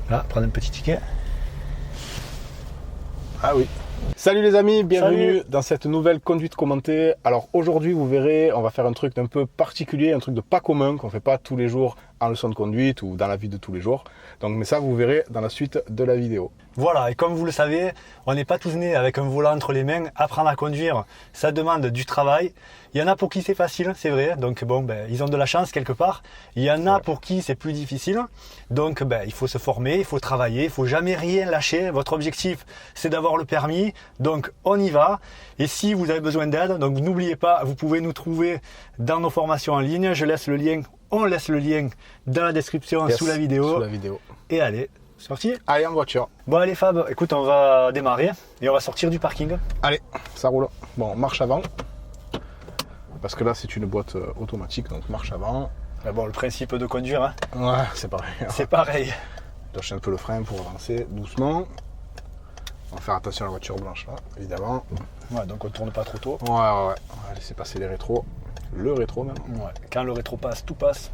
Là, prendre un petit ticket. Ah oui. Salut les amis, bienvenue dans cette nouvelle conduite commentée. Alors aujourd'hui, vous verrez, on va faire un truc d'un peu particulier, un truc de pas commun qu'on fait pas tous les jours en leçon de conduite ou dans la vie de tous les jours. Donc, mais ça, vous verrez dans la suite de la vidéo. Voilà, et comme vous le savez, on n'est pas tous nés avec un volant entre les mains. Apprendre à conduire, ça demande du travail. Il y en a pour qui c'est facile, c'est vrai. Donc bon, ils ont de la chance quelque part. Il y en a pour qui c'est plus difficile. Donc il faut se former, il faut travailler, il faut jamais rien lâcher. Votre objectif, c'est d'avoir le permis. Donc on y va. Et si vous avez besoin d'aide, donc n'oubliez pas, vous pouvez nous trouver dans nos formations en ligne. On laisse le lien dans la description sous la vidéo. Et allez. Sorti. Allez, en voiture. Bon allez Fab, écoute, on va démarrer et on va sortir du parking. Allez, ça roule. Bon, marche avant. Parce que là, c'est une boîte automatique, donc marche avant. Mais bon, le principe de conduire, hein. Ouais, c'est pareil. C'est pareil. Lâcher un peu le frein pour avancer doucement. On va faire attention à la voiture blanche là, évidemment. Ouais, donc on tourne pas trop tôt. Ouais. On va laisser passer les rétros. Le rétro même. Ouais, quand le rétro passe, tout passe.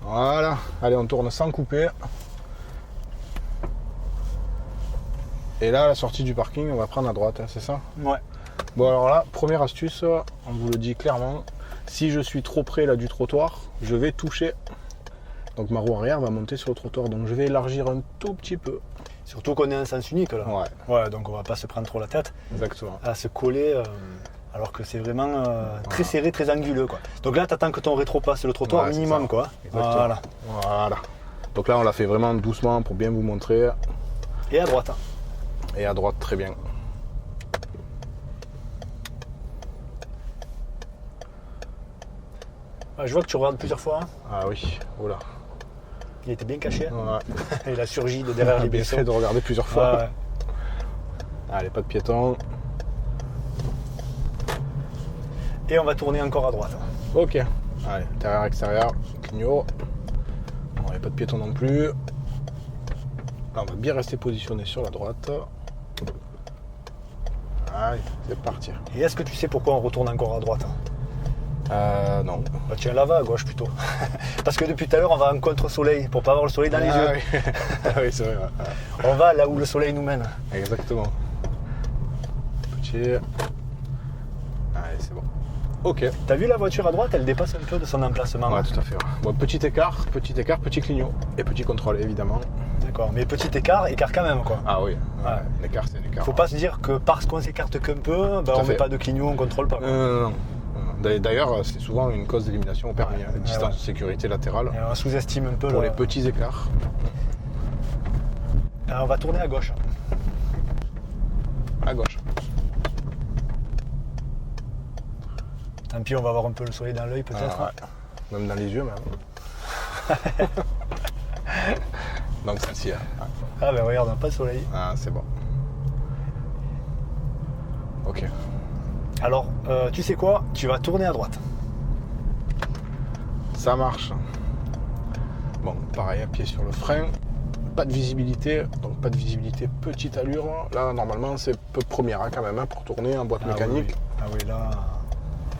Voilà. Allez, on tourne sans couper. Et là, à la sortie du parking, on va prendre à droite, hein, c'est ça? Ouais. Bon, alors là, première astuce, on vous le dit clairement, si je suis trop près là du trottoir, je vais toucher. Donc ma roue arrière va monter sur le trottoir, donc je vais élargir un tout petit peu. Surtout qu'on est en sens unique là. Ouais. Ouais, donc on va pas se prendre trop la tête. Exactement. À se coller, alors que c'est vraiment très serré, très anguleux quoi. Donc là, t'attends que ton rétro passe le trottoir minimum quoi. Exactement. Voilà. Donc là, on l'a fait vraiment doucement pour bien vous montrer. Et à droite. Et à droite, très bien. Ah, je vois que tu regardes plusieurs fois. Hein. Ah oui, oula. Il était bien caché. Ouais. Il a surgi de derrière les bien buissons. fait de regarder plusieurs fois. Ouais. Allez, pas de piéton. Et on va tourner encore à droite. Ok. Allez, intérieur, extérieur, clignot. Bon, il n'y a pas de piéton non plus. Là, on va bien rester positionné sur la droite. Allez, c'est parti. Et est-ce que tu sais pourquoi on retourne encore à droite? Non. Bah, tiens, là-bas à gauche plutôt. Parce que depuis tout à l'heure, on va en contre-soleil pour pas avoir le soleil dans les yeux. Oui. Oui, c'est vrai. Ouais. On va là où le soleil nous mène. Exactement. Petit. Allez, c'est bon. Ok. T'as vu la voiture à droite, elle dépasse un peu de son emplacement. Ouais, tout à fait. Ouais. Bon, petit écart, petit clignot. Et petit contrôle, évidemment. D'accord, mais petit écart quand même quoi. Ah oui. Ouais. L'écart, c'est un écart. Faut pas se dire que parce qu'on s'écarte qu'un peu, on met pas de clignot, on contrôle pas. Non. D'ailleurs, c'est souvent une cause d'élimination au permis, la distance de sécurité latérale. Et on sous-estime un peu pour les petits écarts. Alors, on va tourner à gauche. À gauche. Tant pis, on va avoir un peu le soleil dans l'œil peut-être. Ouais. Même dans les yeux même. Donc celle-ci. Hein. Ah ben regarde, on n'a pas de soleil. Ah, c'est bon. Ok. Alors, tu sais quoi? Tu vas tourner à droite. Ça marche. Bon, pareil, pied sur le frein. Pas de visibilité, donc pas de visibilité, petite allure. Là, normalement, c'est peu première quand même, pour tourner en boîte mécanique. Ah oui, là,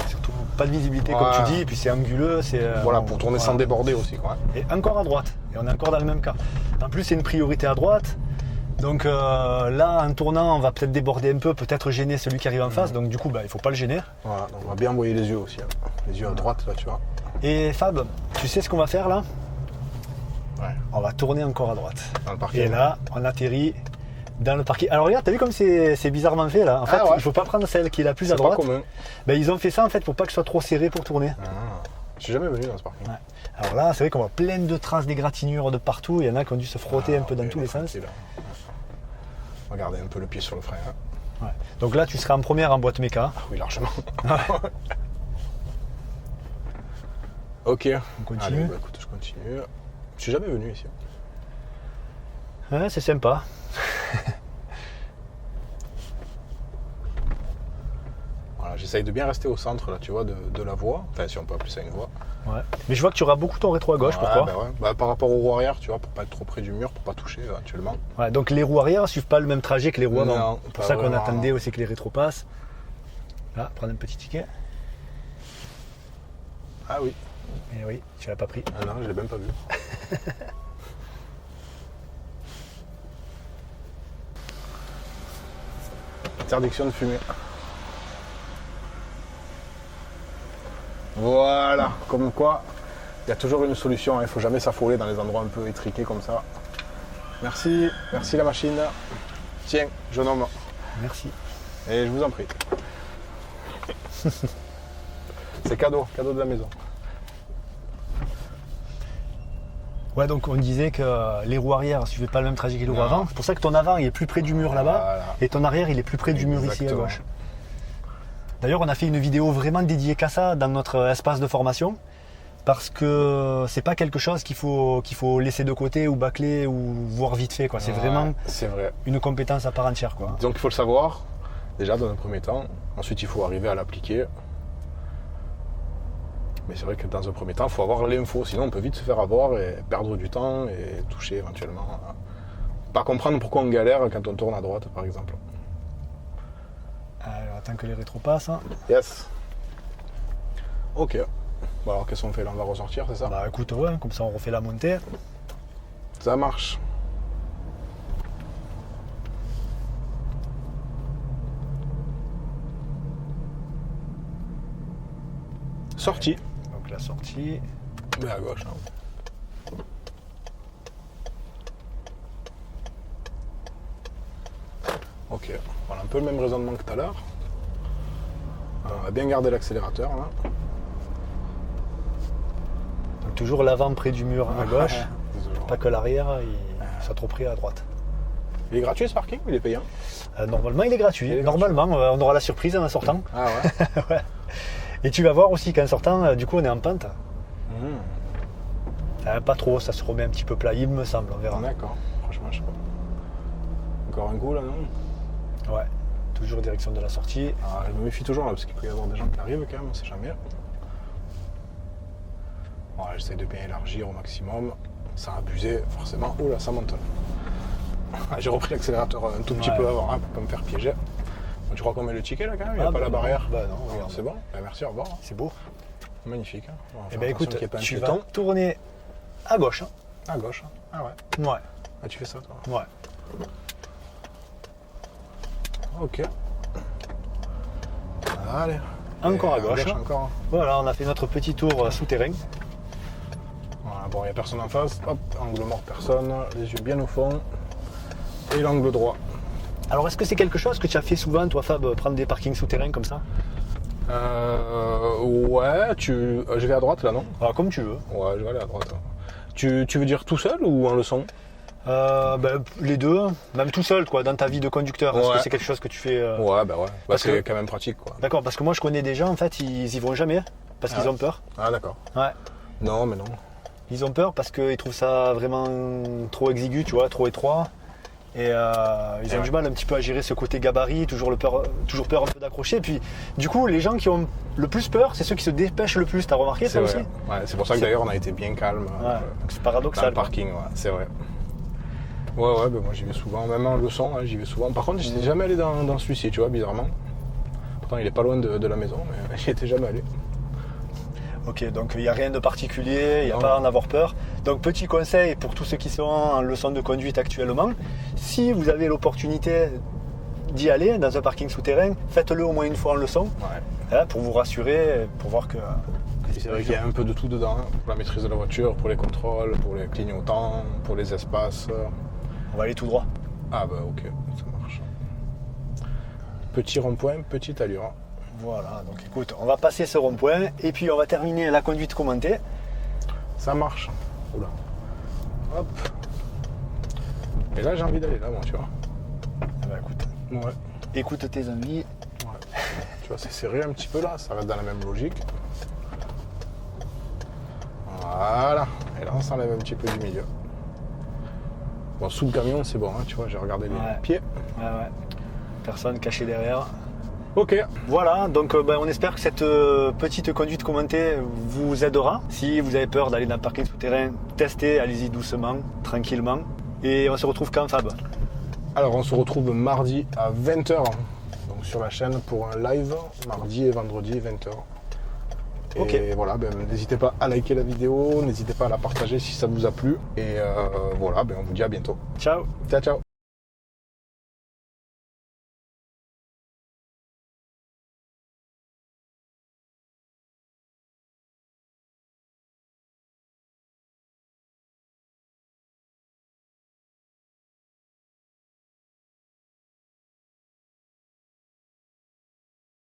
surtout pas de visibilité comme tu dis, et puis c'est anguleux. Voilà, pour tourner sans déborder aussi. Quoi. Et encore à droite, et on est encore dans le même cas. En plus, c'est une priorité à droite. Donc là, en tournant, on va peut-être déborder un peu, peut-être gêner celui qui arrive en face. Donc du coup, il ne faut pas le gêner. Voilà, donc on va bien envoyer les yeux aussi. Hein. Les yeux à droite, là, tu vois. Et Fab, tu sais ce qu'on va faire là? Ouais. On va tourner encore à droite. Dans le parking. Et là, on atterrit dans le parking. Alors regarde, t'as vu comme c'est bizarrement fait là? En fait, il ne faut pas prendre celle qui est la plus à droite. C'est pas commun. Ils ont fait ça en fait pour pas que ce soit trop serré pour tourner. Je suis jamais venu dans ce parking. Ouais. Alors là, c'est vrai qu'on voit plein de traces d'égratignures de partout. Il y en a qui ont dû se frotter un peu dans tous les sens. Regardez un peu le pied sur le frein. Hein. Ouais. Donc là, tu seras en première en boîte méca. Ah oui, largement. Ok. On continue. Allez, écoute, je continue. Je suis jamais venu ici. Ouais, c'est sympa. Voilà, j'essaye de bien rester au centre, là, tu vois, de la voie. Enfin, si on peut appeler ça une voie. Ouais. Mais je vois que tu auras beaucoup ton rétro à gauche, pourquoi? Par rapport aux roues arrière, tu vois, pour pas être trop près du mur, pour pas toucher actuellement. Ouais, donc les roues arrière ne suivent pas le même trajet que les roues avant. Non, c'est pour ça qu'on attendait aussi que les rétros passent. Là, prendre un petit ticket. Ah oui. Et oui, tu l'as pas pris. Ah non, je l'ai même pas vu. Interdiction de fumer. Voilà, comme quoi, il y a toujours une solution, il ne faut jamais s'affoler dans les endroits un peu étriqués comme ça. Merci, merci la machine. Tiens, jeune homme. Merci. Et je vous en prie. C'est cadeau de la maison. Ouais, donc on disait que les roues arrière ne suivaient pas le même trajet que les roues avant. C'est pour ça que ton avant il est plus près du mur là-bas Voilà. et ton arrière il est plus près du mur ici à Exactement. gauche. D'ailleurs, on a fait une vidéo vraiment dédiée qu'à ça dans notre espace de formation parce que c'est pas quelque chose qu'il faut laisser de côté ou bâcler ou voir vite fait, quoi. C'est vraiment C'est vrai. une compétence à part entière, quoi. Donc il faut le savoir, déjà dans un premier temps. Ensuite, il faut arriver à l'appliquer. Mais c'est vrai que dans un premier temps, il faut avoir l'info. Sinon, on peut vite se faire avoir et perdre du temps et toucher éventuellement. Pas comprendre pourquoi on galère quand on tourne à droite, par exemple. Alors, attends que les rétros passent. Hein. Yes. Ok. Bon alors, qu'est-ce qu'on fait là? On va ressortir, c'est ça? Bah écoute, ouais, comme ça on refait la montée. Ça marche. Sortie. Donc la sortie. Mais à gauche. Hein. Ok. On a un peu le même raisonnement que tout à l'heure. On va bien garder l'accélérateur là. Donc toujours l'avant près du mur à gauche. Désolé. Pas que l'arrière, il soit trop pris à droite. Il est gratuit ce parking ou il est payant? Normalement il est gratuit. Il est Normalement, on aura la surprise en sortant. Ah ouais. Ouais. Et tu vas voir aussi qu'en sortant, du coup on est en pente. Pas trop, ça se remet un petit peu plat, il me semble, on verra. D'accord. Franchement, je sais pas. Encore un coup là, non? Ouais, toujours direction de la sortie. Ah, je me méfie toujours là, parce qu'il peut y avoir des gens qui arrivent quand même, on sait jamais. Voilà, j'essaie de bien élargir au maximum, sans abuser forcément. Oh là, ça monte. Ah, j'ai repris l'accélérateur un tout petit peu avant, hein, pour pas me faire piéger. Bon, tu crois qu'on met le ticket là quand même? Il n'y a pas la barrière? Bah non, Ah, regarde. c'est bon. Bah, merci, au revoir. C'est beau. Magnifique. Hein. On va Eh faire ben attention écoute, qu'il y ait pas un tu piéton. vas tourner à gauche. À gauche. Ah ouais. Ouais, Ah, tu fais ça toi? ouais. Ok. Allez. Encore à Et gauche. encore. Voilà, on a fait notre petit tour souterrain. Voilà, bon, il n'y a personne en face. Hop, angle mort, personne. Les yeux bien au fond. Et l'angle droit. Alors est-ce que c'est quelque chose que tu as fait souvent, toi Fab, prendre des parkings souterrains comme ça? Ouais, je vais à droite là, non? Alors comme tu veux. Ouais, je vais aller à droite. Tu veux dire tout seul ou en leçon? Les deux, même tout seul quoi, dans ta vie de conducteur. Est-ce Ouais. que c'est quelque chose que tu fais Ouais, bah ouais. Bah, Parce c'est que- quand même pratique quoi. D'accord, parce que moi je connais des gens en fait, ils y vont jamais parce qu'ils Ah. ont peur. Ah, d'accord. Ouais. Non, mais non. Ils ont peur parce qu'ils trouvent ça vraiment trop exigu, tu vois, trop étroit. Et ils ont ouais. du mal un petit peu à gérer ce côté gabarit, toujours peur un peu d'accrocher. Et puis du coup, les gens qui ont le plus peur, c'est ceux qui se dépêchent le plus. T'as remarqué ça C'est aussi? vrai. Ouais, c'est pour ça que C'est- d'ailleurs on a été bien calme Ouais, donc c'est dans paradoxal. le parking, ouais, c'est vrai. Ouais, bah, moi j'y vais souvent, même en leçon, hein, j'y vais souvent. Par contre, j'étais jamais allé dans celui-ci, tu vois, bizarrement. Pourtant, il est pas loin de la maison, mais j'y étais jamais allé. Ok, donc il n'y a rien de particulier, il n'y a Non. pas à en avoir peur. Donc petit conseil pour tous ceux qui sont en leçon de conduite actuellement, si vous avez l'opportunité d'y aller dans un parking souterrain, faites-le au moins une fois en leçon, Ouais. hein, pour vous rassurer, pour voir que Et c'est vrai qu'il y a un peu de tout dedans, hein, pour la maîtrise de la voiture, pour les contrôles, pour les clignotants, pour les espaces. on va aller tout droit. Ah bah ok, ça marche. Petit rond-point, petite allure. Voilà, donc écoute, on va passer ce rond-point et puis on va terminer la conduite commentée. Ça marche. Oula. Hop. Et là j'ai envie d'aller là, moi, tu vois. Eh ben, écoute, Ouais. écoute tes amis. Ouais. Tu vois, c'est serré un petit peu là, ça reste dans la même logique. Voilà. Et là, on s'enlève un petit peu du milieu. Bon, sous le camion, c'est bon, hein, tu vois, j'ai regardé les Ouais. pieds. Ouais, ouais. Personne cachée derrière. Ok. Voilà, donc on espère que cette petite conduite commentée vous aidera. Si vous avez peur d'aller dans le parking souterrain, testez, allez-y doucement, tranquillement. Et on se retrouve quand, Fab? Alors, on se retrouve mardi à 20h, donc sur la chaîne pour un live, mardi et vendredi 20h. Et Ok. voilà, ben, n'hésitez pas à liker la vidéo, n'hésitez pas à la partager si ça vous a plu. Et voilà, ben, on vous dit à bientôt. Ciao! Ciao, ciao.